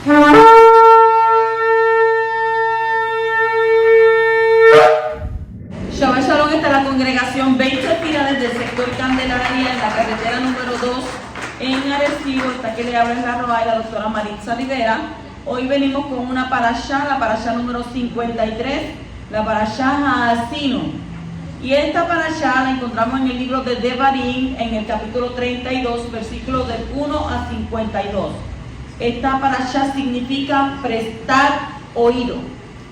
Shabbat Shalom, está la congregación 20 Espirales del sector Candelaria en la carretera número 2 en Arecibo. Esta que le habla es la Roa y la doctora Maritza Rivera. Hoy venimos con una parashá, la parashá número 53, la parashá Haazinu. Y esta parashá la encontramos en el libro de Devarim, en el capítulo 32, versículos del 1 a 52. Esta parashá significa prestar oído.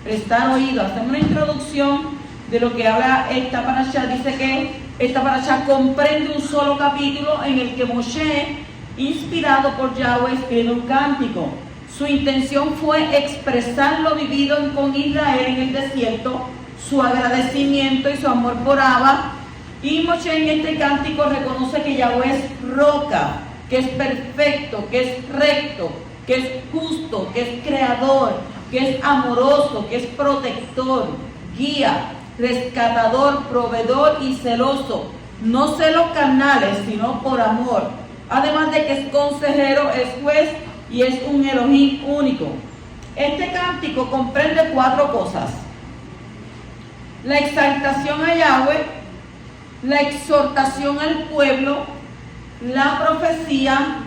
Prestar oído. Hacemos una introducción de lo que habla esta parashá. Dice que esta parashá comprende un solo capítulo en el que Moshe, inspirado por Yahweh, escribe un cántico. Su intención fue expresar lo vivido con Israel en el desierto, su agradecimiento y su amor por Abba. Y Moshe en este cántico reconoce que Yahweh es roca, que es perfecto, que es recto, que es justo, que es creador, que es amoroso, que es protector, guía, rescatador, proveedor y celoso. No celos carnales, sino por amor. Además de que es consejero, es juez y es un Elohim único. Este cántico comprende 4 cosas: la exaltación a Yahweh, la exhortación al pueblo, la profecía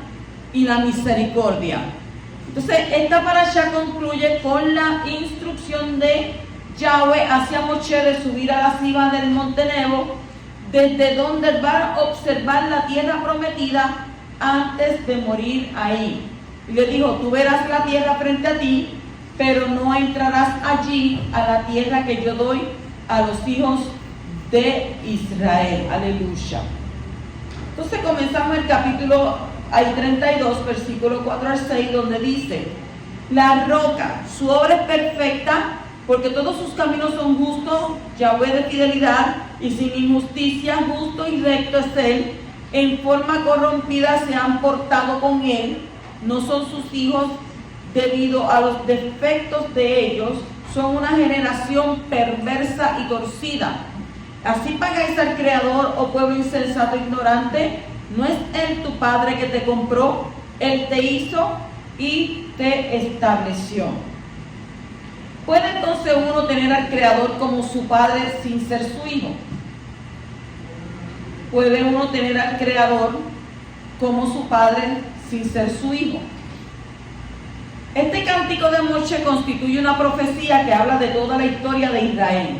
y la misericordia. Entonces, esta parashá concluye con la instrucción de Yahweh hacia Moshe de subir a la cima del monte Nebo, desde donde va a observar la tierra prometida antes de morir ahí. Y le dijo: tú verás la tierra frente a ti, pero no entrarás allí a la tierra que yo doy a los hijos de Israel. Aleluya. Entonces comenzamos el capítulo 32, versículo 4 al 6, donde dice: la roca, su obra es perfecta, porque todos sus caminos son justos. Yahweh de fidelidad y sin injusticia, justo y recto es él. En forma corrompida se han portado con él, no son sus hijos debido a los defectos de ellos, son una generación perversa y torcida. Así pagáis al Creador, oh pueblo insensato e ignorante. ¿No es Él tu Padre que te compró? Él te hizo y te estableció. ¿Puede entonces uno tener al Creador como su Padre sin ser su hijo? ¿Puede uno tener al Creador como su Padre sin ser su hijo? Este cántico de Moshe constituye una profecía que habla de toda la historia de Israel,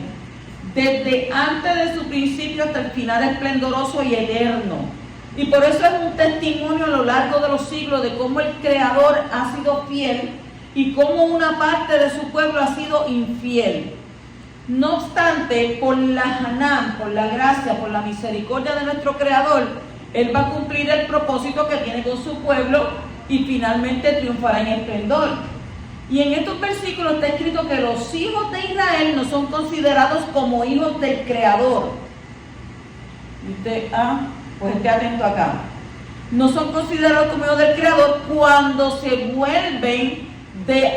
desde antes de su principio hasta el final esplendoroso y eterno. Y por eso es un testimonio a lo largo de los siglos de cómo el Creador ha sido fiel y cómo una parte de su pueblo ha sido infiel. No obstante, por la Hanán, por la gracia, por la misericordia de nuestro Creador, Él va a cumplir el propósito que tiene con su pueblo y finalmente triunfará en esplendor. Y en estos versículos está escrito que los hijos de Israel no son considerados como hijos del Creador. Y usted, pues esté atento acá. No son considerados como hijos del Creador cuando se vuelven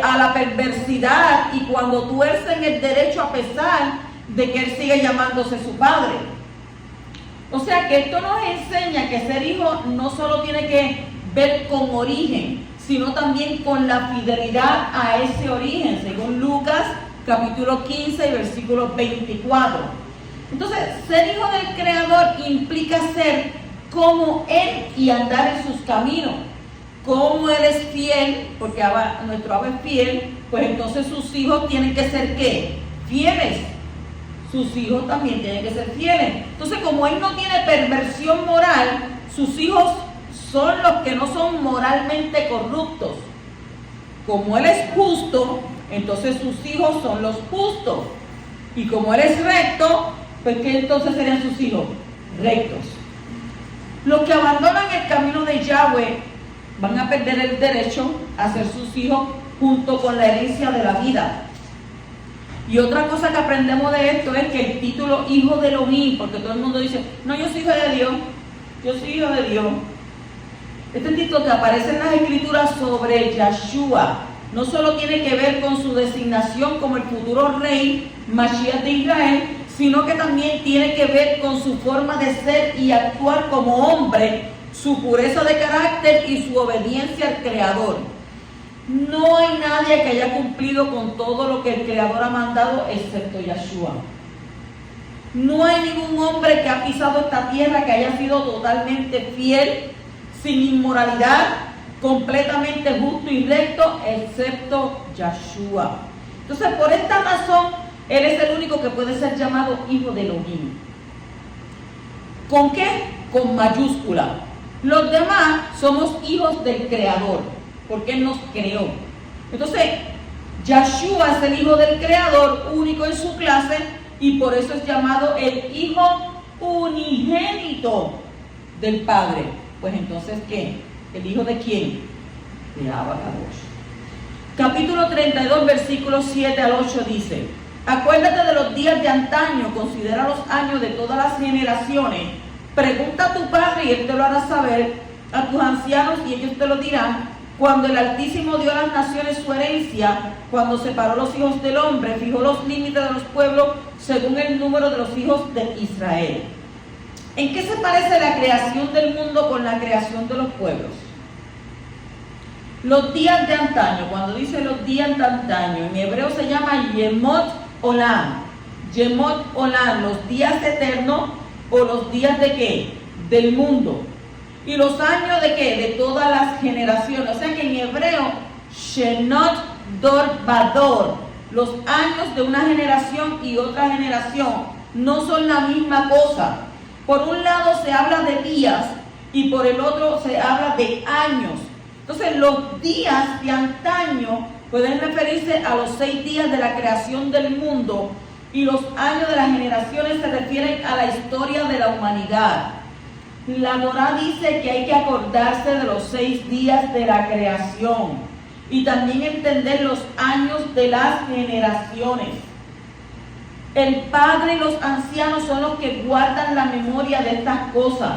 a la perversidad y cuando tuercen el derecho a pesar de que Él sigue llamándose su Padre. O sea que esto nos enseña que ser hijo no solo tiene que ver con origen, sino también con la fidelidad a ese origen, según Lucas capítulo 15 y versículo 24. Entonces, ser hijo del Creador implica ser como Él y andar en sus caminos. Como Él es fiel, porque nuestro Abba es fiel, pues entonces sus hijos tienen que ser ¿qué? Fieles. Sus hijos también tienen que ser fieles. Entonces, como Él no tiene perversión moral, sus hijos son los que no son moralmente corruptos. Como Él es justo, entonces sus hijos son los justos. Y como Él es recto, pues ¿qué entonces serían sus hijos? Rectos. Los que abandonan el camino de Yahweh van a perder el derecho a ser sus hijos junto con la herencia de la vida. Y otra cosa que aprendemos de esto es que el título hijo de Elohim, porque todo el mundo dice, no, yo soy hijo de Dios, yo soy hijo de Dios. Este título que aparece en las escrituras sobre Yahshua no solo tiene que ver con su designación como el futuro rey Mashiach de Israel, sino que también tiene que ver con su forma de ser y actuar como hombre, su pureza de carácter y su obediencia al Creador. No hay nadie que haya cumplido con todo lo que el Creador ha mandado excepto Yeshua. No hay ningún hombre que ha pisado esta tierra que haya sido totalmente fiel, sin inmoralidad, completamente justo y recto, excepto Yeshua. Entonces, por esta razón, Él es el único que puede ser llamado hijo de Elohim. ¿Con qué? Con mayúscula. Los demás somos hijos del Creador, porque Él nos creó. Entonces, Yeshua es el hijo del Creador, único en su clase, y por eso es llamado el hijo unigénito del Padre. Pues entonces, ¿qué? ¿El hijo de quién? De Abba Kadosh. Capítulo 32, versículos 7 al 8 dice: acuérdate de los días de antaño, considera los años de todas las generaciones. Pregunta a tu padre y él te lo hará saber, a tus ancianos y ellos te lo dirán. Cuando el Altísimo dio a las naciones su herencia, cuando separó los hijos del hombre, fijó los límites de los pueblos según el número de los hijos de Israel. ¿En qué se parece la creación del mundo con la creación de los pueblos? Los días de antaño, cuando dice los días de antaño, en hebreo se llama Yemot Olam. Yemot Olam, los días eternos o los días de qué? Del mundo. ¿Y los años de qué? De todas las generaciones. O sea que en hebreo, Shenot Dor Bador, los años de una generación y otra generación no son la misma cosa. Por un lado se habla de días y por el otro se habla de años. Entonces los días de antaño pueden referirse a los 6 días de la creación del mundo y los años de las generaciones se refieren a la historia de la humanidad. La Torá dice que hay que acordarse de los 6 días de la creación y también entender los años de las generaciones. El Padre y los ancianos son los que guardan la memoria de estas cosas.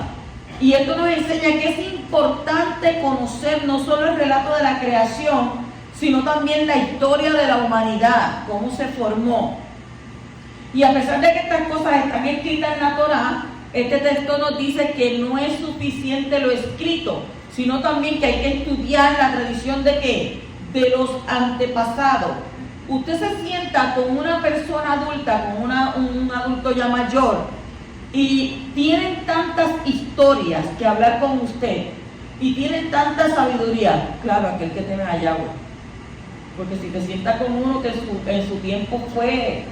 Y esto nos enseña que es importante conocer no solo el relato de la creación, sino también la historia de la humanidad, cómo se formó. Y a pesar de que estas cosas están escritas en la Torá, este texto nos dice que no es suficiente lo escrito, sino también que hay que estudiar la tradición de ¿qué? De los antepasados. Usted se sienta con una persona adulta, con un adulto ya mayor, y tienen tantas historias que hablar con usted, y tienen tanta sabiduría. Claro, aquel que teme a Yahweh. Porque si te sientas con uno que en su tiempo fue,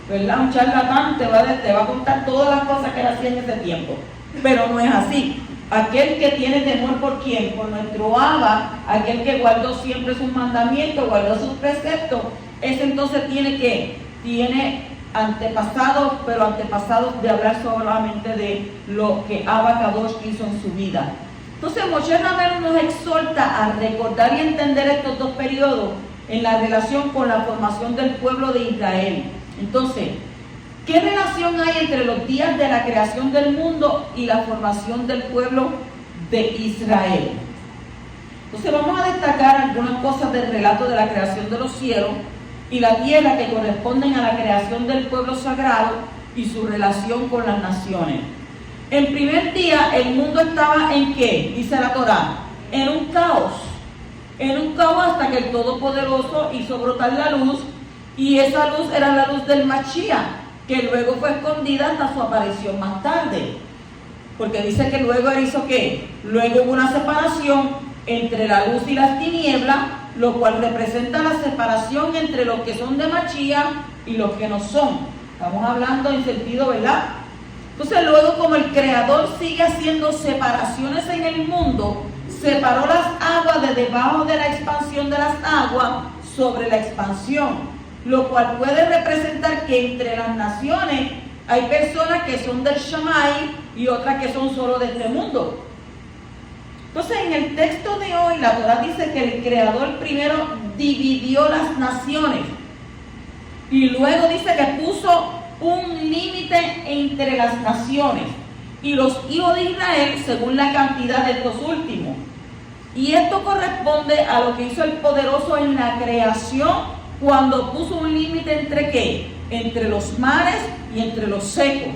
¿verdad?, un charlatán, te va a contar todas las cosas que él hacía en ese tiempo. Pero no es así. Aquel que tiene temor por quién, por nuestro Abba, aquel que guardó siempre sus mandamientos, guardó sus preceptos, ese entonces tiene antepasados, pero antepasados de hablar solamente de lo que Abba Kadosh hizo en su vida. Entonces Moshe Rabbeinu nos exhorta a recordar y entender estos dos periodos en la relación con la formación del pueblo de Israel. Entonces, ¿qué relación hay entre los días de la creación del mundo y la formación del pueblo de Israel? Entonces vamos a destacar algunas cosas del relato de la creación de los cielos y la tierra que corresponden a la creación del pueblo sagrado y su relación con las naciones. En primer día el mundo estaba ¿en qué? Dice la Torá, en un caos. En un caos hasta que el Todopoderoso hizo brotar la luz, y esa luz era la luz del Mashiach, que luego fue escondida hasta su aparición más tarde. Porque dice que luego él hizo ¿qué? Luego hubo una separación entre la luz y las tinieblas, lo cual representa la separación entre los que son de Mashiach y los que no son. Estamos hablando en sentido, ¿verdad? Entonces luego, como el Creador sigue haciendo separaciones en el mundo, separó las aguas de debajo de la expansión de las aguas sobre la expansión, lo cual puede representar que entre las naciones hay personas que son del Shammai y otras que son solo de este mundo. Entonces en el texto de hoy la Torá dice que el Creador primero dividió las naciones y luego dice que puso un límite entre las naciones y los hijos de Israel según la cantidad de estos últimos. Y esto corresponde a lo que hizo el Poderoso en la creación cuando puso un límite entre ¿qué? Entre los mares y entre los secos.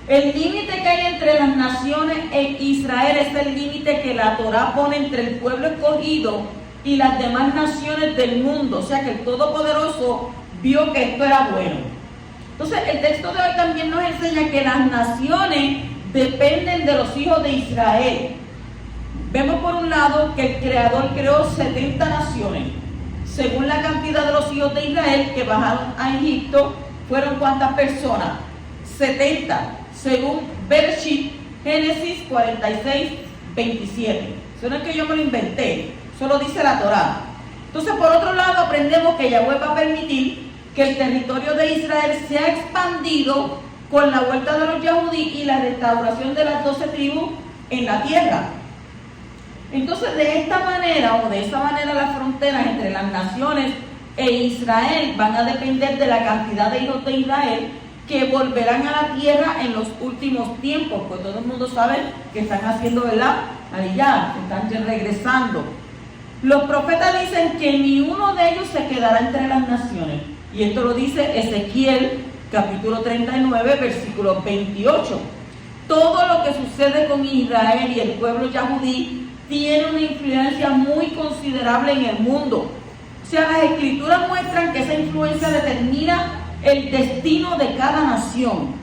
El límite que hay entre las naciones e Israel es el límite que la Torá pone entre el pueblo escogido y las demás naciones del mundo. O sea que el Todopoderoso vio que esto era bueno. Entonces el texto de hoy también nos enseña que las naciones dependen de los hijos de Israel. Vemos por un lado que el Creador creó 70 naciones. Según la cantidad de los hijos de Israel que bajaron a Egipto, ¿fueron cuántas personas? 70. Según Bereshit, Génesis 46, 27. Eso no es que yo me lo inventé, eso lo dice la Torá. Entonces, por otro lado, aprendemos que Yahweh va a permitir que el territorio de Israel sea expandido con la vuelta de los Yahudí y la restauración de las 12 tribus en la tierra. Entonces, de esta manera, o de esa manera, las fronteras entre las naciones e Israel van a depender de la cantidad de hijos de Israel que volverán a la tierra en los últimos tiempos, pues todo el mundo sabe que están haciendo, ¿verdad? Aliyah, están regresando. Los profetas dicen que ni uno de ellos se quedará entre las naciones, y esto lo dice Ezequiel capítulo 39, versículo 28. Todo lo que sucede con Israel y el pueblo yahudí tiene una influencia muy considerable en el mundo. O sea, las escrituras muestran que esa influencia determina el destino de cada nación.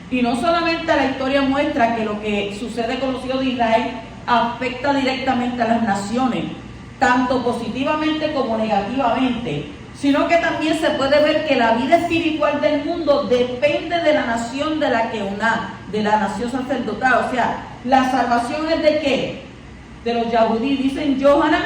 Y no solamente la historia muestra que lo que sucede con los hijos de Israel afecta directamente a las naciones, tanto positivamente como negativamente, sino que también se puede ver que la vida espiritual del mundo depende de la nación de la Keuná, de la nación sacerdotal. O sea, la salvación es de ¿qué? De los Yahudí, dice en Yohanan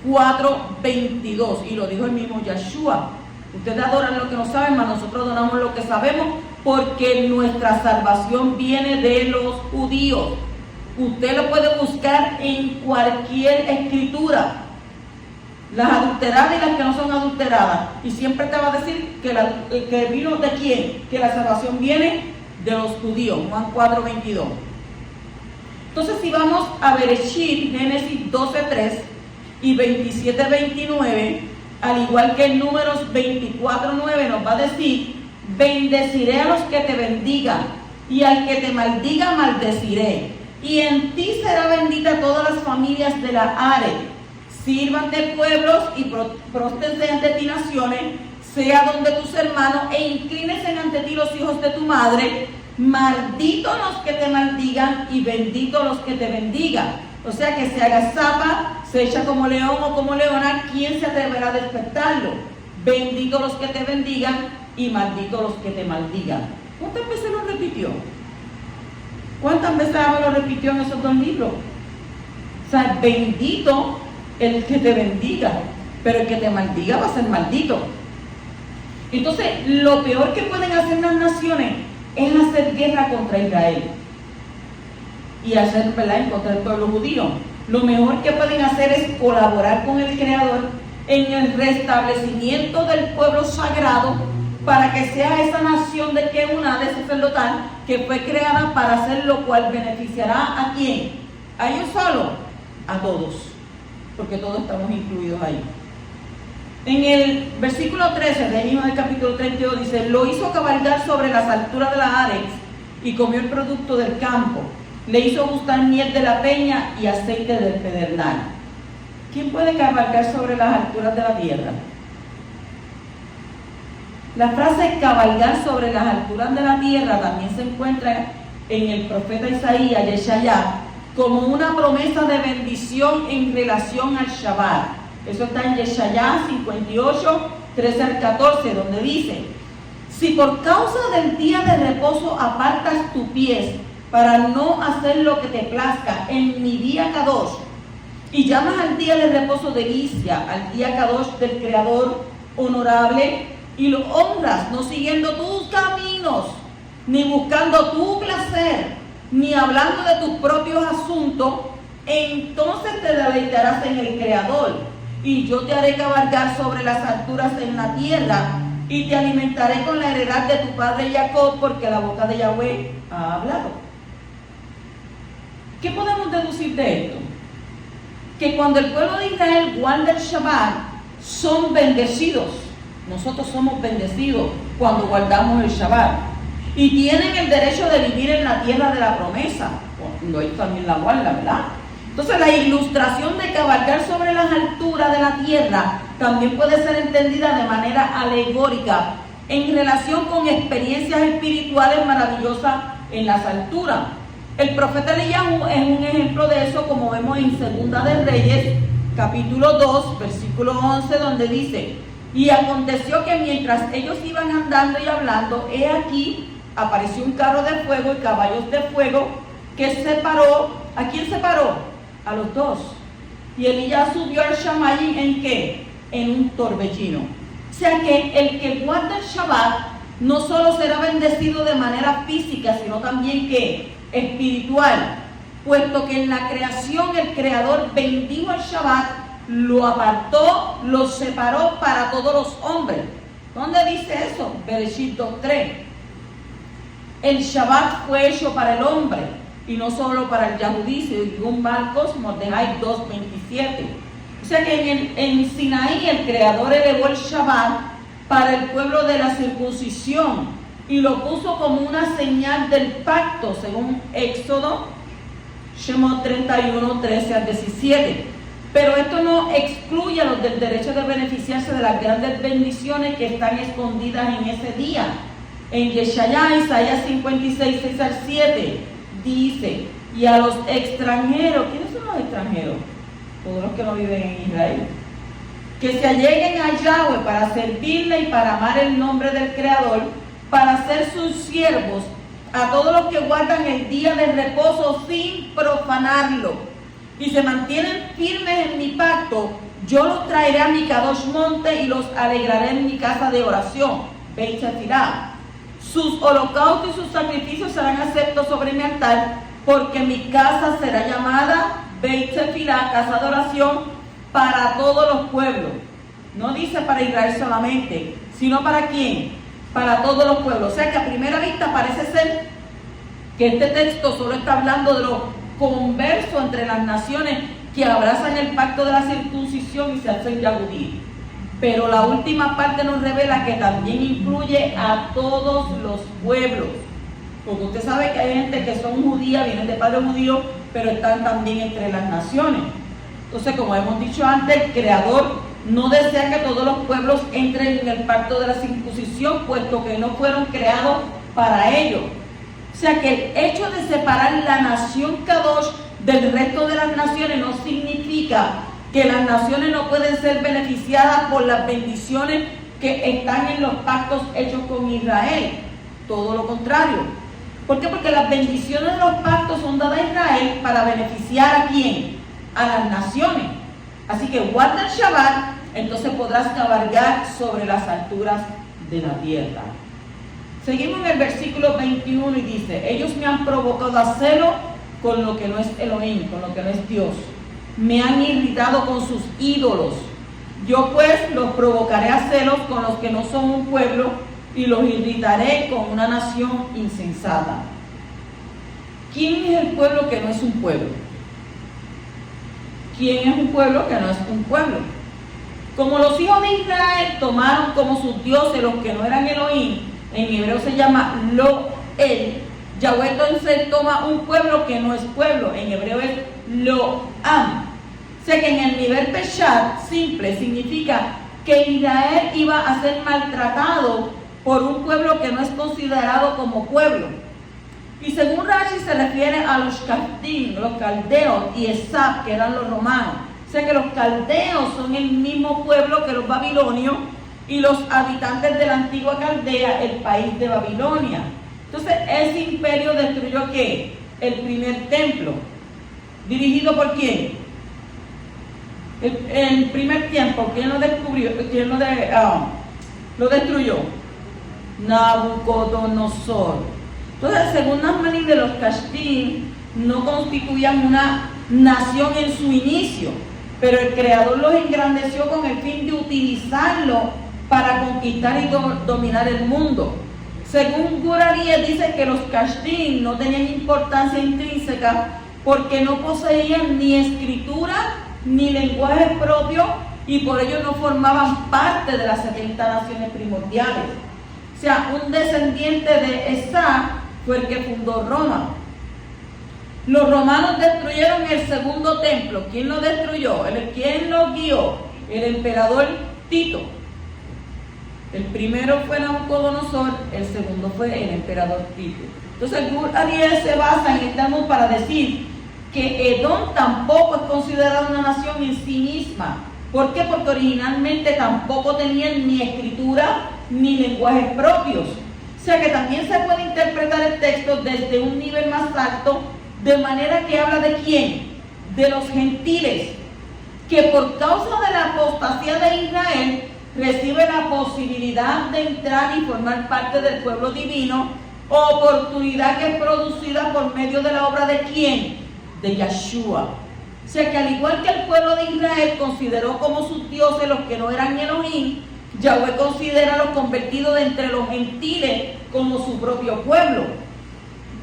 4:22, y lo dijo el mismo Yeshua. Ustedes adoran lo que no saben, mas nosotros adoramos lo que sabemos, porque nuestra salvación viene de los judíos. Usted lo puede buscar en cualquier escritura, las adulteradas y las que no son adulteradas, y siempre te va a decir que vino de quién, que la salvación viene de los judíos. Juan 4:22. Entonces, si vamos a Bereshit, Génesis 12:3 y 27:29, al igual que en Números 24:9 nos va a decir: bendeciré a los que te bendigan, y al que te maldiga maldeciré, y en ti será bendita todas las familias de la Are. Sírvate pueblos y próstense ante ti naciones, sea donde tus hermanos, e inclínense ante ti los hijos de tu madre. Malditos los que te maldigan y benditos los que te bendigan. O sea, que se agazapa, se echa como león o como leona, ¿quién se atreverá a despertarlo? Benditos los que te bendigan y malditos los que te maldigan. ¿Cuántas veces lo repitió? ¿Cuántas veces lo repitió en esos dos libros? O sea, bendito el que te bendiga, pero el que te maldiga va a ser maldito. Entonces, lo peor que pueden hacer las naciones es hacer guerra contra Israel y hacer, ¿verdad?, en contra del pueblo judío. Lo mejor que pueden hacer es colaborar con el Creador en el restablecimiento del pueblo sagrado, para que sea esa nación de Keuná, de sacerdotal, que fue creada para hacer lo cual beneficiará ¿a quién? ¿A ellos solo? A todos, porque todos estamos incluidos ahí. En el versículo 13 del mismo del capítulo 32 dice: lo hizo cabalgar sobre las alturas de la Ares y comió el producto del campo. Le hizo gustar miel de la peña y aceite del pedernal. ¿Quién puede cabalgar sobre las alturas de la tierra? La frase cabalgar sobre las alturas de la tierra también se encuentra en el profeta Isaías, Yeshayá, como una promesa de bendición en relación al Shabbat. Eso está en Yeshayá 58, 13 al 14, donde dice: si por causa del día de reposo apartas tus pies para no hacer lo que te plazca en mi día Kadosh, y llamas al día de reposo delicia, al día Kadosh del Creador honorable, y lo honras, no siguiendo tus caminos, ni buscando tu placer, ni hablando de tus propios asuntos, entonces te deleitarás en el Creador, y yo te haré cabalgar sobre las alturas en la tierra, y te alimentaré con la heredad de tu padre Jacob, porque la boca de Yahweh ha hablado. ¿Qué podemos deducir de esto? Que cuando el pueblo de Israel guarda el Shabbat, son bendecidos. Nosotros somos bendecidos cuando guardamos el Shabbat. Y tienen el derecho de vivir en la tierra de la promesa. Cuando ellos también la guardan, ¿verdad? Entonces la ilustración de cabalgar sobre las alturas de la tierra también puede ser entendida de manera alegórica en relación con experiencias espirituales maravillosas en las alturas. El profeta Eliyahu es un ejemplo de eso, como vemos en Segunda de Reyes, capítulo 2, versículo 11, donde dice: y aconteció que mientras ellos iban andando y hablando, he aquí, apareció un carro de fuego y caballos de fuego que separó. ¿A quién separó? A los dos. Y Elías subió al Shamayim, ¿en qué? En un torbellino. O sea que el que guarda el Shabbat no solo será bendecido de manera física, sino también que espiritual, puesto que en la creación el Creador bendijo el Shabbat, lo apartó, lo separó para todos los hombres. ¿Dónde dice eso? Bereshit 2:3. El Shabbat fue hecho para el hombre y no solo para el Yahudí, según Marcos, Mordejai 2:27. O sea que en Sinaí el Creador elevó el Shabbat para el pueblo de la circuncisión y lo puso como una señal del pacto, según Éxodo, Shemot 31, 13 al 17. Pero esto no excluye a los del derecho de beneficiarse de las grandes bendiciones que están escondidas en ese día. En Yeshaya, Isaías 56, 6 al 7, dice: y a los extranjeros, ¿quiénes son los extranjeros? Todos los que no viven en Israel, que se alleguen a Yahweh para servirle y para amar el nombre del Creador, para ser sus siervos, a todos los que guardan el día de reposo sin profanarlo y se mantienen firmes en mi pacto, yo los traeré a mi Kadosh monte y los alegraré en mi casa de oración. Beit Tefilá. Sus holocaustos y sus sacrificios serán aceptos sobre mi altar, porque mi casa será llamada Beit Tefilá, casa de oración, para todos los pueblos. No dice para Israel solamente, sino para quién, para todos los pueblos. O sea que a primera vista parece ser que este texto solo está hablando de los conversos entre las naciones que abrazan el pacto de la circuncisión y se hacen yahudí. Pero la última parte nos revela que también incluye a todos los pueblos. Porque usted sabe que hay gente que son judías, vienen de padre judío, pero están también entre las naciones. Entonces, como hemos dicho antes, el Creador no desea que todos los pueblos entren en el pacto de la circuncisión, puesto que no fueron creados para ello. O sea que el hecho de separar la nación Kadosh del resto de las naciones no significa que las naciones no pueden ser beneficiadas por las bendiciones que están en los pactos hechos con Israel. Todo lo contrario. ¿Por qué? Porque las bendiciones de los pactos son dadas a Israel para beneficiar ¿a quién? A las naciones. Así que guarda el Shabbat, entonces podrás cabalgar sobre las alturas de la tierra. Seguimos en el versículo 21 y dice: ellos me han provocado a celo con lo que no es Elohim, con lo que no es Dios. Me han irritado con sus ídolos. Yo pues los provocaré a celos con los que no son un pueblo y los irritaré con una nación insensata. ¿Quién es el pueblo que no es un pueblo? ¿Quién es un pueblo que no es un pueblo? Como los hijos de Israel tomaron como sus dioses los que no eran Elohim, en hebreo se llama Lo-El. Yahweh entonces toma un pueblo que no es pueblo, en hebreo es Lo-Am. O sea que en el nivel Peshat simple significa que Israel iba a ser maltratado por un pueblo que no es considerado como pueblo. Y según Rashi se refiere a los Caldim, los caldeos, y Esab, que eran los romanos. O sea que los caldeos son el mismo pueblo que los babilonios y los habitantes de la antigua Caldea, el país de Babilonia. Entonces ese imperio destruyó ¿qué? El primer templo. ¿Dirigido por quién? El primer tiempo, ¿quién lo descubrió? ¿Quién lo destruyó? Nabucodonosor. Entonces, según Nachmanides, de los Caldim no constituían una nación en su inicio, pero el Creador los engrandeció con el fin de utilizarlo para conquistar y dominar el mundo. Según Guraríes dice que los Caldim no tenían importancia intrínseca porque no poseían ni escritura ni lenguaje propio y por ello no formaban parte de las 70 naciones primordiales. O sea, un descendiente de Esab fue el que fundó Roma. Los romanos destruyeron el segundo templo. ¿Quién lo destruyó? ¿Quién lo guió? El emperador Tito. El primero fue Nabucodonosor, el segundo fue el emperador Tito. Entonces Ariel se basa en este álbum para decir que Edom tampoco es considerada una nación en sí misma. ¿Por qué? Porque originalmente tampoco tenían ni escritura ni lenguajes propios. O sea que también se puede interpretar el texto desde un nivel más alto, de manera que habla de quién, de los gentiles, que por causa de la apostasía de Israel recibe la posibilidad de entrar y formar parte del pueblo divino, oportunidad que es producida por medio de la obra de quién, de Yeshua. O sea que al igual que el pueblo de Israel consideró como sus dioses los que no eran Elohim, Yahweh considera a los convertidos de entre los gentiles como su propio pueblo.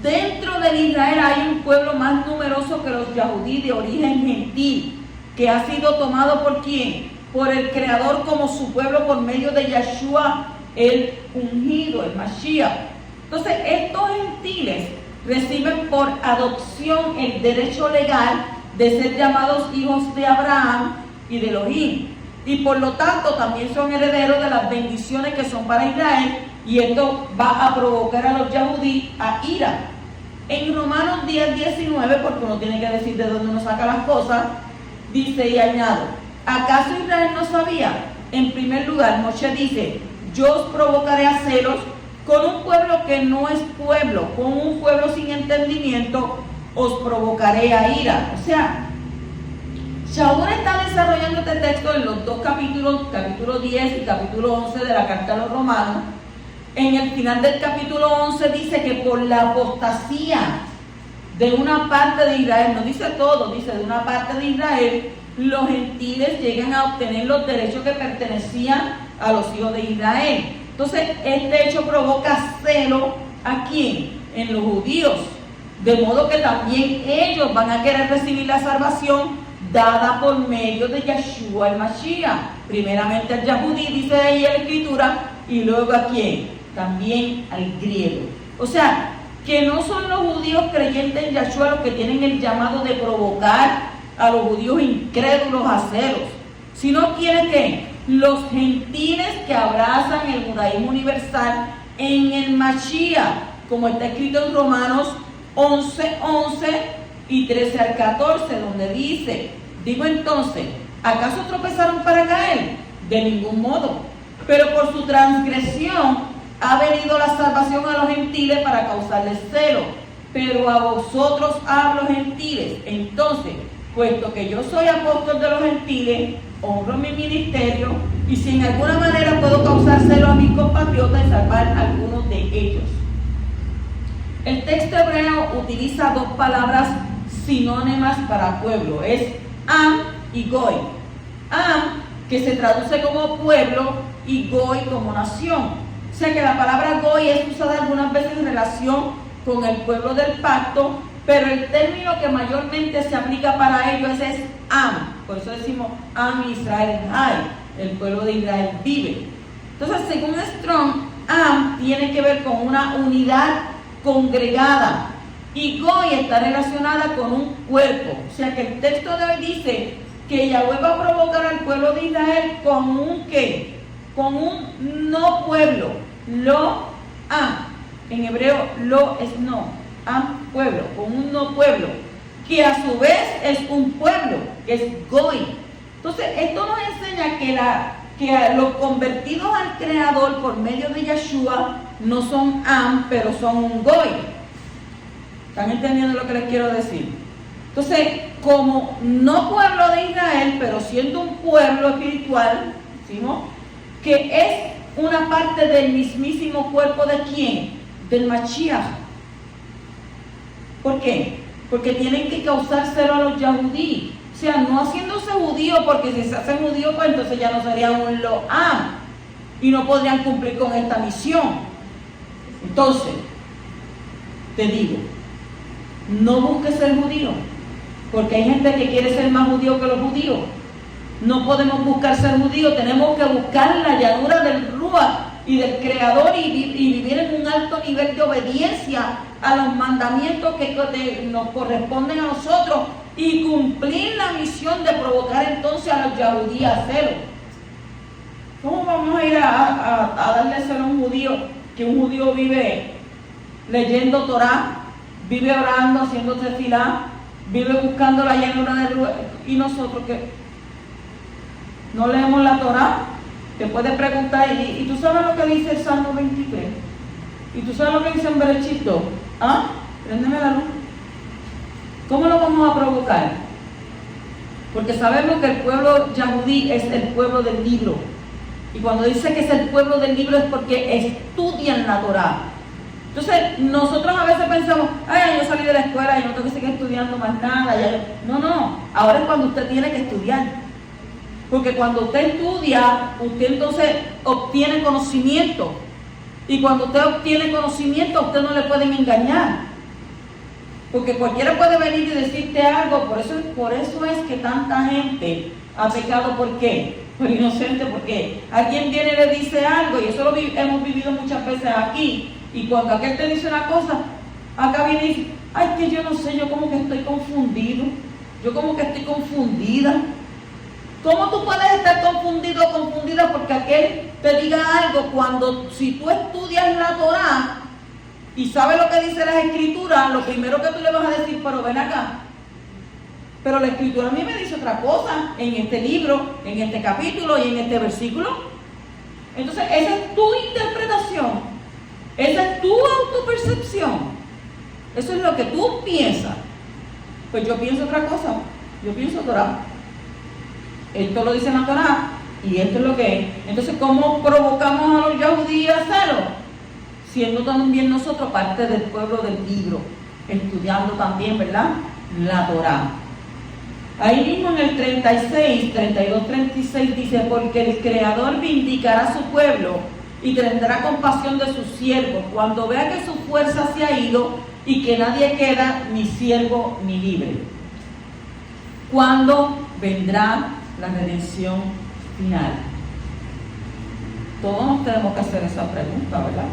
Dentro de Israel hay un pueblo más numeroso que los Yahudí de origen gentil, que ha sido tomado por quién, por el Creador como su pueblo por medio de Yeshua, el ungido, el Mashiach. Entonces estos gentiles reciben por adopción el derecho legal de ser llamados hijos de Abraham y de Elohim, y por lo tanto también son herederos de las bendiciones que son para Israel, y esto va a provocar a los Yahudí a ira. En Romanos 10:19, porque uno tiene que decir de dónde uno saca las cosas, dice y añado, ¿acaso Israel no sabía? En primer lugar, Moshe dice, yo os provocaré a celos con un pueblo que no es pueblo, con un pueblo sin entendimiento, os provocaré a ira. O sea, Shaul está desarrollando este texto en los dos capítulos, capítulo 10 y capítulo 11 de la carta a los romanos. En el final del capítulo 11 dice que por la apostasía de una parte de Israel, no dice todo, dice de una parte de Israel, los gentiles llegan a obtener los derechos que pertenecían a los hijos de Israel. Entonces, este hecho provoca celo ¿a quién? En los judíos. De modo que también ellos van a querer recibir la salvación dada por medio de Yeshua el Mashiach. Primeramente al Yahudí, dice ahí en la Escritura, y luego ¿a quién? También al griego. O sea, que no son los judíos creyentes en Yeshua los que tienen el llamado de provocar a los judíos incrédulos a celos, sino quieren que los gentiles que abrazan el judaísmo universal en el Mashiach, como está escrito en Romanos 11:11 y 13 al 14, donde dice, digo entonces, ¿acaso tropezaron para caer? De ningún modo, pero por su transgresión ha venido la salvación a los gentiles para causarles celo, pero a vosotros hablo gentiles. Entonces, puesto que yo soy apóstol de los gentiles, honro mi ministerio, y si en alguna manera puedo causar celo a mis compatriotas y salvar a algunos de ellos. El texto hebreo utiliza dos palabras sinónimas para pueblo, es Am y Goy. Am, que se traduce como pueblo, y Goy como nación. O sea que la palabra Goy es usada algunas veces en relación con el pueblo del pacto, pero el término que mayormente se aplica para ellos es Am. Por eso decimos Am Israel Hay, el pueblo de Israel vive. Entonces, según Strong, Am tiene que ver con una unidad congregada, y Goy está relacionada con un cuerpo. O sea que el texto de hoy dice que Yahweh va a provocar al pueblo de Israel con un ¿qué? Con un no pueblo, lo am. En hebreo lo es no, am pueblo, con un no pueblo, que a su vez es un pueblo, que es Goy. Entonces esto nos enseña que los convertidos al Creador por medio de Yeshua no son am, pero son un Goy. ¿Están entendiendo lo que les quiero decir? Entonces, como no pueblo de Israel, pero siendo un pueblo espiritual, ¿sí, no? Que es una parte del mismísimo cuerpo de ¿quién? Del Mashiach. ¿Por qué? Porque tienen que causar celo a los Yahudí. O sea, no haciéndose judíos, porque si se hacen judíos, pues entonces ya no serían un Loam y no podrían cumplir con esta misión. Entonces, te digo, no busques ser judío, porque hay gente que quiere ser más judío que los judíos. No podemos buscar ser judíos, tenemos que buscar la llanura del Ruach, y del Creador y vivir en un alto nivel de obediencia a los mandamientos que nos corresponden a nosotros y cumplir la misión de provocar entonces a los yahudí a celo. ¿Cómo vamos a ir a darle celo a un judío? Que un judío vive leyendo Torah, vive orando, haciendo tefilá, vive buscando la llanura de Ruel, y nosotros que no leemos la Torah. Te puedes preguntar, ¿y tú sabes lo que dice el Salmo 23? ¿Y tú sabes lo que dice en Bereshit 2? ¿Ah? Préndeme la luz. ¿Cómo lo vamos a provocar? Porque sabemos que el pueblo yahudí es el pueblo del libro. Y cuando dice que es el pueblo del libro es porque estudian la Torah. Entonces, nosotros a veces pensamos, ay, yo salí de la escuela y no tengo que seguir estudiando más nada. No, ahora es cuando usted tiene que estudiar. Porque cuando usted estudia, usted entonces obtiene conocimiento. Y cuando usted obtiene conocimiento, a usted no le pueden engañar. Porque cualquiera puede venir y decirte algo. Por eso es que tanta gente ha pecado. ¿Por qué? Por inocente, porque alguien viene y le dice algo, y eso lo hemos vivido muchas veces aquí. Y cuando aquel te dice una cosa, acá viene y dice, ay, que yo no sé, yo como que estoy confundido. Yo como que estoy confundida. ¿Cómo tú puedes estar confundido o confundida porque aquel te diga algo cuando si tú estudias la Torah y sabes lo que dice las Escrituras, lo primero que tú le vas a decir, pero ven acá. Pero la Escritura a mí me dice otra cosa en este libro, en este capítulo y en este versículo. Entonces, esa es tu interpretación, esa es tu autopercepción, eso es lo que tú piensas. Pues yo pienso otra cosa, yo pienso Torah. Esto lo dice la Torah y esto es lo que es. Entonces, ¿cómo provocamos a los yahudíes a hacerlo? Siendo también nosotros parte del pueblo del libro, estudiando también, ¿verdad?, la Torah. Ahí mismo en el 36, 32, 36 dice, porque el Creador vindicará a su pueblo y tendrá compasión de sus siervos cuando vea que su fuerza se ha ido y que nadie queda ni siervo ni libre. ¿Cuándo vendrá la redención final? Todos nos tenemos que hacer esa pregunta, ¿verdad?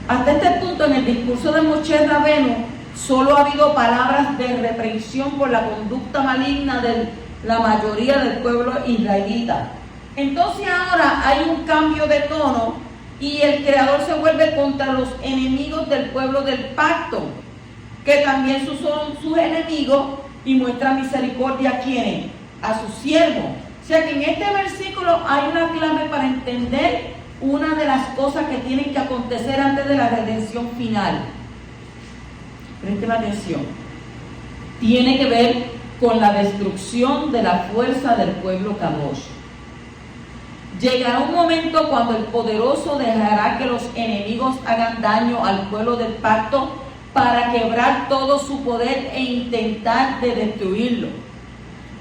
Hasta este punto en el discurso de Moshe Rabenu solo ha habido palabras de reprensión por la conducta maligna de la mayoría del pueblo israelita. Entonces ahora hay un cambio de tono y el Creador se vuelve contra los enemigos del pueblo del pacto, que también son sus enemigos, y muestra misericordia a quienes, a sus siervos. O sea que en este versículo hay una clave para entender una de las cosas que tienen que acontecer antes de la redención final. Presten atención. Tiene que ver con la destrucción de la fuerza del pueblo Kadosh. Llegará un momento cuando el poderoso dejará que los enemigos hagan daño al pueblo del pacto para quebrar todo su poder e intentar de destruirlo.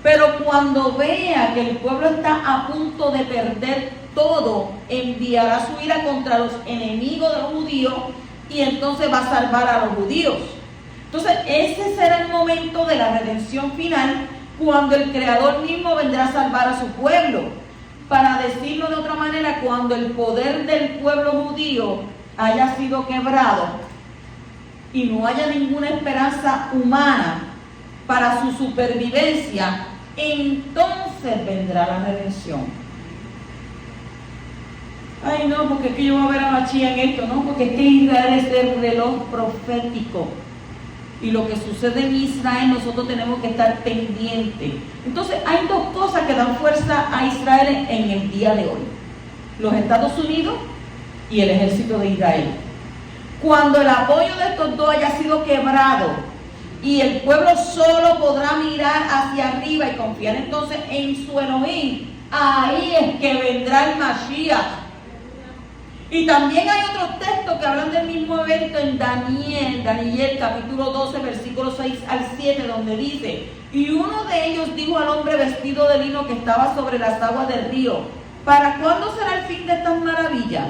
Pero cuando vea que el pueblo está a punto de perder todo, enviará su ira contra los enemigos de los judíos y entonces va a salvar a los judíos. Entonces ese será el momento de la redención final, cuando el Creador mismo vendrá a salvar a su pueblo. Para decirlo de otra manera, cuando el poder del pueblo judío haya sido quebrado y no haya ninguna esperanza humana para su supervivencia, entonces vendrá la redención. Ay, no, porque es que yo voy a ver a Mashiach en esto, no, porque es que Israel es el reloj profético. Y lo que sucede en Israel, nosotros tenemos que estar pendientes. Entonces, hay dos cosas que dan fuerza a Israel en el día de hoy: los Estados Unidos y el ejército de Israel. Cuando el apoyo de estos dos haya sido quebrado y el pueblo solo podrá mirar hacia arriba y confiar entonces en su Elohim, ahí es que vendrá el Mashiach. Y también hay otros textos que hablan del mismo evento en Daniel capítulo 12, versículos 6 al 7, donde dice: y uno de ellos dijo al hombre vestido de lino que estaba sobre las aguas del río: ¿para cuándo será el fin de estas maravillas?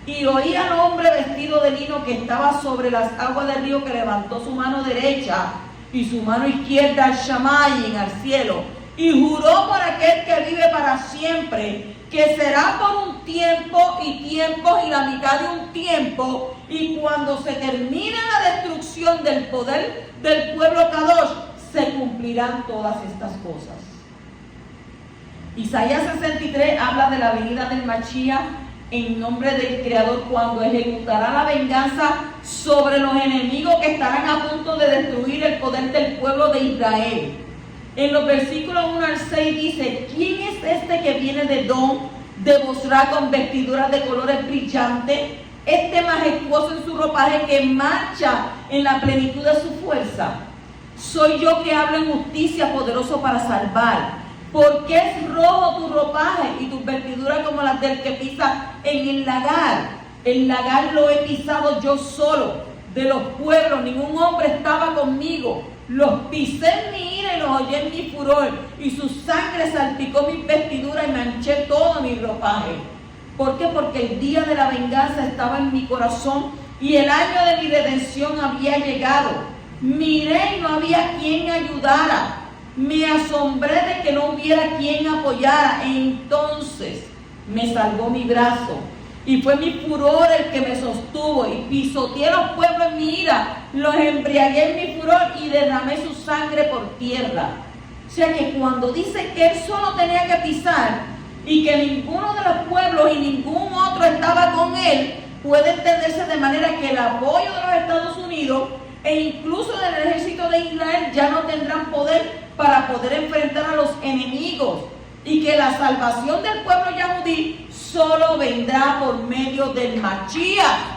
Y oí al hombre vestido de lino que estaba sobre las aguas del río, que levantó su mano derecha y su mano izquierda al Shamayim, al cielo, y juró por aquel que vive para siempre, que será por un tiempo y tiempos y la mitad de un tiempo, y cuando se termine la destrucción del poder del pueblo Kadosh, se cumplirán todas estas cosas. Isaías 63 habla de la venida del Mashiach en nombre del Creador, cuando ejecutará la venganza sobre los enemigos que estarán a punto de destruir el poder del pueblo de Israel. En los versículos 1 al 6 dice: ¿quién es este que viene de Edom, de Bosra, con vestiduras de colores brillantes? Este majestuoso en su ropaje, que marcha en la plenitud de su fuerza. Soy yo que hablo en justicia, poderoso para salvar. Porque es rojo tu ropaje y tus vestiduras como las del que pisa en el lagar. El lagar lo he pisado yo solo. De los pueblos ningún hombre estaba conmigo. Los pisé en mi ira y los hollé en mi furor, y su sangre salpicó mis vestiduras y manché todo mi ropaje. ¿Por qué? Porque el día de la venganza estaba en mi corazón y el año de mi redención había llegado. Miré y no había quien ayudara. Me asombré de que no hubiera quien apoyara. Entonces me salvó mi brazo, y fue mi furor el que me sostuvo, y pisoteé los pueblos en mi ira, los embriagué en mi furor y derramé su sangre por tierra. O sea que cuando dice que él solo tenía que pisar y que ninguno de los pueblos y ningún otro estaba con él, puede entenderse de manera que el apoyo de los Estados Unidos e incluso del ejército de Israel ya no tendrán poder para poder enfrentar a los enemigos, y que la salvación del pueblo yahudí solo vendrá por medio del Mashiach.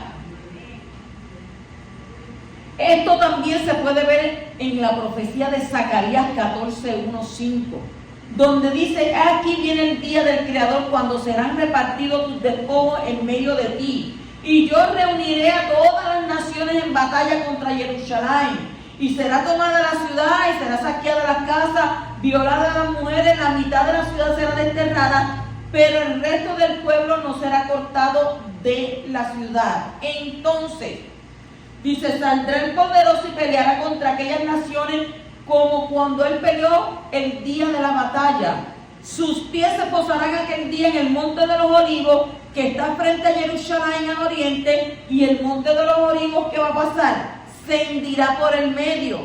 Esto también se puede ver en la profecía de Zacarías 14:1-5, donde dice: aquí viene el día del Creador, cuando serán repartidos tus despojos en medio de ti, y yo reuniré a todas las naciones en batalla contra Jerusalén, y será tomada la ciudad, y será saqueada la casa, violada las mujeres, la mitad de la ciudad será desterrada, pero el resto del pueblo no será cortado de la ciudad. Entonces, dice, saldrá el poderoso y peleará contra aquellas naciones como cuando él peleó el día de la batalla. Sus pies se posarán aquel día en el monte de los olivos, que está frente a Jerusalén al oriente, y el monte de los olivos, ¿qué va a pasar? Se hendirá por el medio,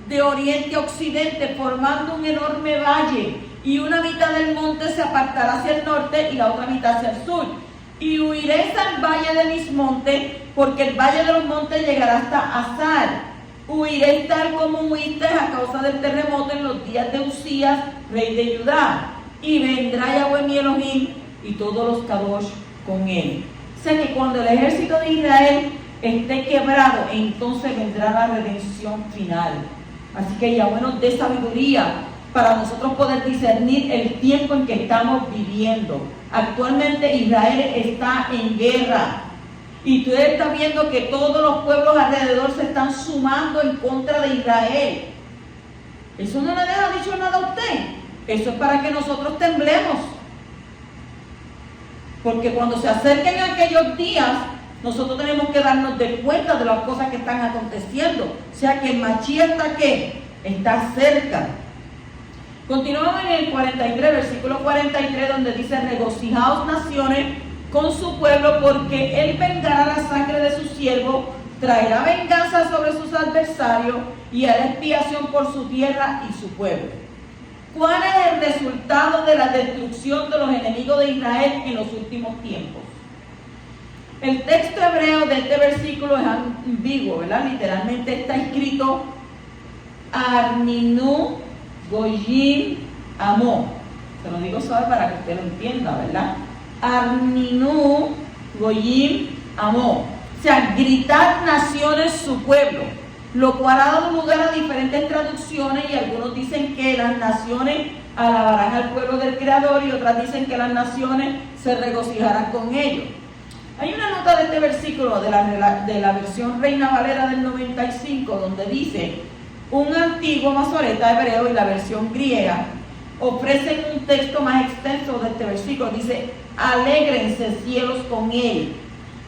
de oriente a occidente, formando un enorme valle, y una mitad del monte se apartará hacia el norte y la otra mitad hacia el sur. Y huiréis al valle de mis montes, porque el valle de los montes llegará hasta Azar. Huiréis tal como huisteis a causa del terremoto en los días de Usías, rey de Judá. Y vendrá Yahweh mi Elohim y todos los Kadosh con él. O sea que cuando el ejército de Israel esté quebrado, entonces vendrá la redención final. Así que Yahweh nos dé sabiduría para nosotros poder discernir el tiempo en que estamos viviendo. Actualmente Israel está en guerra, y tú estás viendo que todos los pueblos alrededor se están sumando en contra de Israel. ¿Eso no le deja dicho nada a usted? Eso es para que nosotros temblemos, porque cuando se acerquen aquellos días, nosotros tenemos que darnos de cuenta de las cosas que están aconteciendo. O sea que el Mashiach está ¿qué? Está cerca. Continuamos en el 43, versículo 43, donde dice: regocijaos naciones con su pueblo, porque él vengará la sangre de su siervo, traerá venganza sobre sus adversarios y hará expiación por su tierra y su pueblo. ¿Cuál es el resultado de la destrucción de los enemigos de Israel en los últimos tiempos? El texto hebreo de este versículo es ambiguo, ¿verdad? Literalmente está escrito Arninu Goyim Amó. Se lo digo suave para que usted lo entienda, ¿verdad? Arninu Goyim Amó. O sea, gritad naciones su pueblo, lo cual ha dado lugar a diferentes traducciones, y algunos dicen que las naciones alabarán al pueblo del Creador, y otras dicen que las naciones se regocijarán con ellos. Hay una nota de este versículo de la versión Reina Valera del 95, donde dice: un antiguo masoreta hebreo y la versión griega ofrecen un texto más extenso de este versículo. Dice: alégrense cielos con él,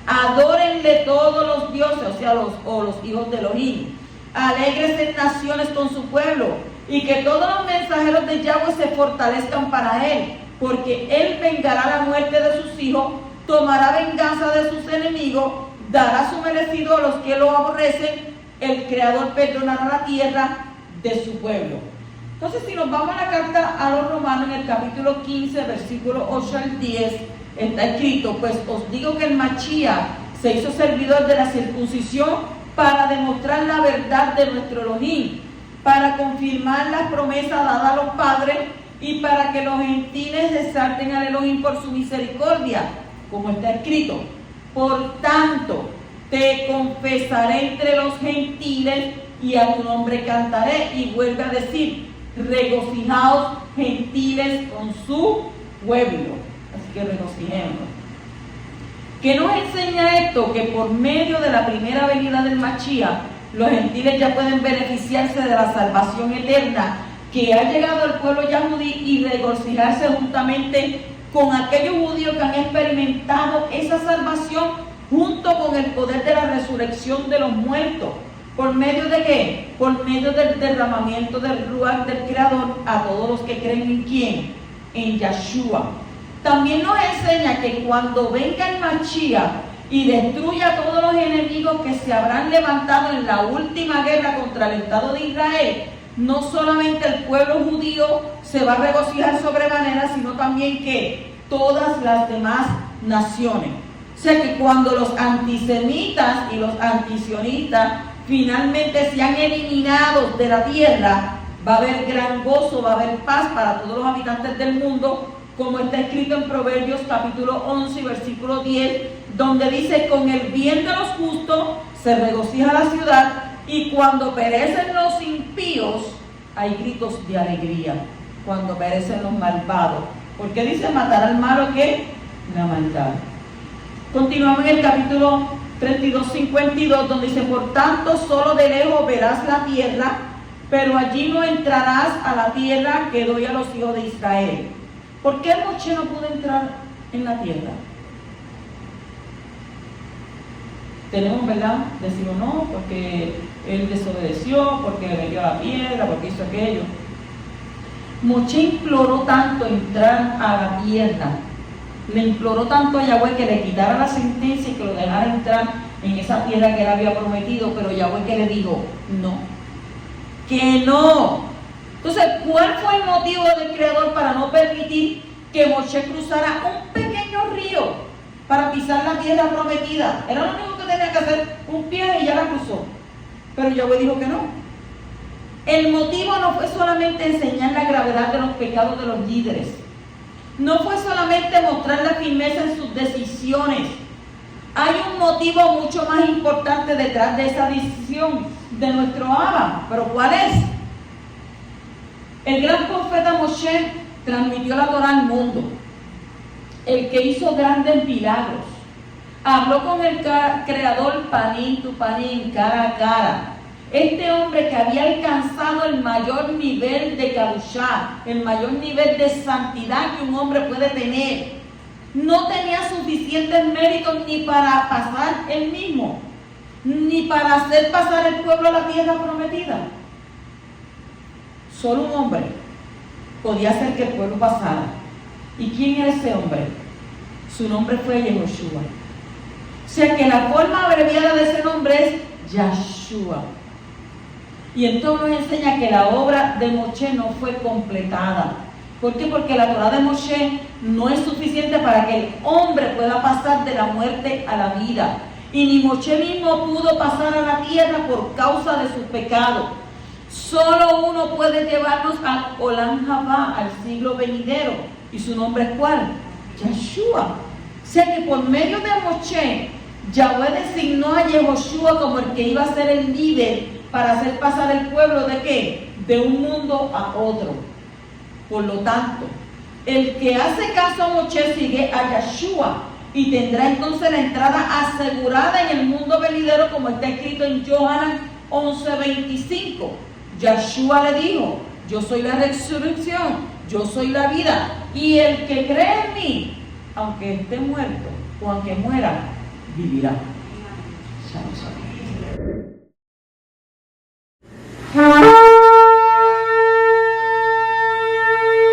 adórenle todos los dioses, o sea, los hijos de Elohim. Alégrense naciones con su pueblo, y que todos los mensajeros de Yahweh se fortalezcan para él, porque él vengará la muerte de sus hijos, tomará venganza de sus enemigos, dará su merecido a los que lo aborrecen, el Creador perdonará la tierra de su pueblo. Entonces, si nos vamos a la carta a los Romanos, en el capítulo 15, versículo 8 al 10, está escrito: pues os digo que el Mashiach se hizo servidor de la circuncisión para demostrar la verdad de nuestro Elohim, para confirmar las promesas dadas a los padres y para que los gentiles exalten al Elohim por su misericordia, como está escrito: por tanto, te confesaré entre los gentiles y a tu nombre cantaré. Y vuelve a decir: regocijaos gentiles con su pueblo. Así que regocijemos. ¿Qué nos enseña esto? Que por medio de la primera venida del Mashiach, los gentiles ya pueden beneficiarse de la salvación eterna que ha llegado al pueblo yahudí y regocijarse juntamente con aquellos judíos que han experimentado esa salvación junto con el poder de la resurrección de los muertos. ¿Por medio de qué? Por medio del derramamiento del Ruach del Creador a todos los que creen en ¿quién? En Yahshua. También nos enseña que cuando venga el Mashiach y destruya a todos los enemigos que se habrán levantado en la última guerra contra el Estado de Israel, no solamente el pueblo judío se va a regocijar sobremanera, sino también que todas las demás naciones. O sea que cuando los antisemitas y los antisionistas finalmente sean eliminados de la tierra, va a haber gran gozo, va a haber paz para todos los habitantes del mundo, como está escrito en Proverbios capítulo 11, versículo 10, donde dice: con el bien de los justos se regocija la ciudad, y cuando perecen los impíos hay gritos de alegría. Cuando perecen los malvados. ¿Por qué dice matar al malo? ¿Qué? La maldad. Continuamos en el capítulo 32, 52, donde dice: por tanto, solo de lejos verás la tierra, pero allí no entrarás a la tierra que doy a los hijos de Israel. ¿Por qué Moshe no pudo entrar en la tierra? Tenemos, ¿verdad? Decimos no, porque él desobedeció, porque le dio la piedra, porque hizo aquello. Moshe imploró tanto entrar a la tierra, le imploró tanto a Yahweh que le quitara la sentencia y que lo dejara entrar en esa tierra que él había prometido, pero Yahweh que le dijo, no, que no. Entonces, ¿cuál fue el motivo del Creador para no permitir que Moshe cruzara un pequeño río para pisar la tierra prometida? Era lo único que tenía que hacer, un pie y ya la cruzó. Pero Yahweh dijo que no. El motivo no fue solamente enseñar la gravedad de los pecados de los líderes. No fue solamente mostrar la firmeza en sus decisiones. Hay un motivo mucho más importante detrás de esa decisión de nuestro Abba. ¿Pero cuál es? El gran profeta Moshe transmitió la Torah al mundo. El que hizo grandes milagros. Habló con el Creador panín tu panín, cara a cara. Este hombre que había alcanzado el mayor nivel de Kadushá, el mayor nivel de santidad que un hombre puede tener, no tenía suficientes méritos ni para pasar él mismo, ni para hacer pasar el pueblo a la tierra prometida. Solo un hombre podía hacer que el pueblo pasara. ¿Y quién era ese hombre? Su nombre fue Yehoshua. O sea que la forma abreviada de ese nombre es Yahshua. Y entonces nos enseña que la obra de Moshe no fue completada. ¿Por qué? Porque la Torah de Moshe no es suficiente para que el hombre pueda pasar de la muerte a la vida. Y ni Moshe mismo pudo pasar a la tierra por causa de sus pecados. Solo uno puede llevarnos al Olam Haba, al siglo venidero. ¿Y su nombre es cuál? Yahshua. O sea que por medio de Moshe, Yahweh designó a Yehoshua como el que iba a ser el líder para hacer pasar el pueblo ¿de qué? De un mundo a otro. Por lo tanto, el que hace caso a Moshe sigue a Yahshua y tendrá entonces la entrada asegurada en el mundo venidero, como está escrito en Yohanan 11:25. Yahshua le dijo: yo soy la resurrección, yo soy la vida, y el que cree en mí, aunque esté muerto o aunque muera, vivirá. Shalom, shalom.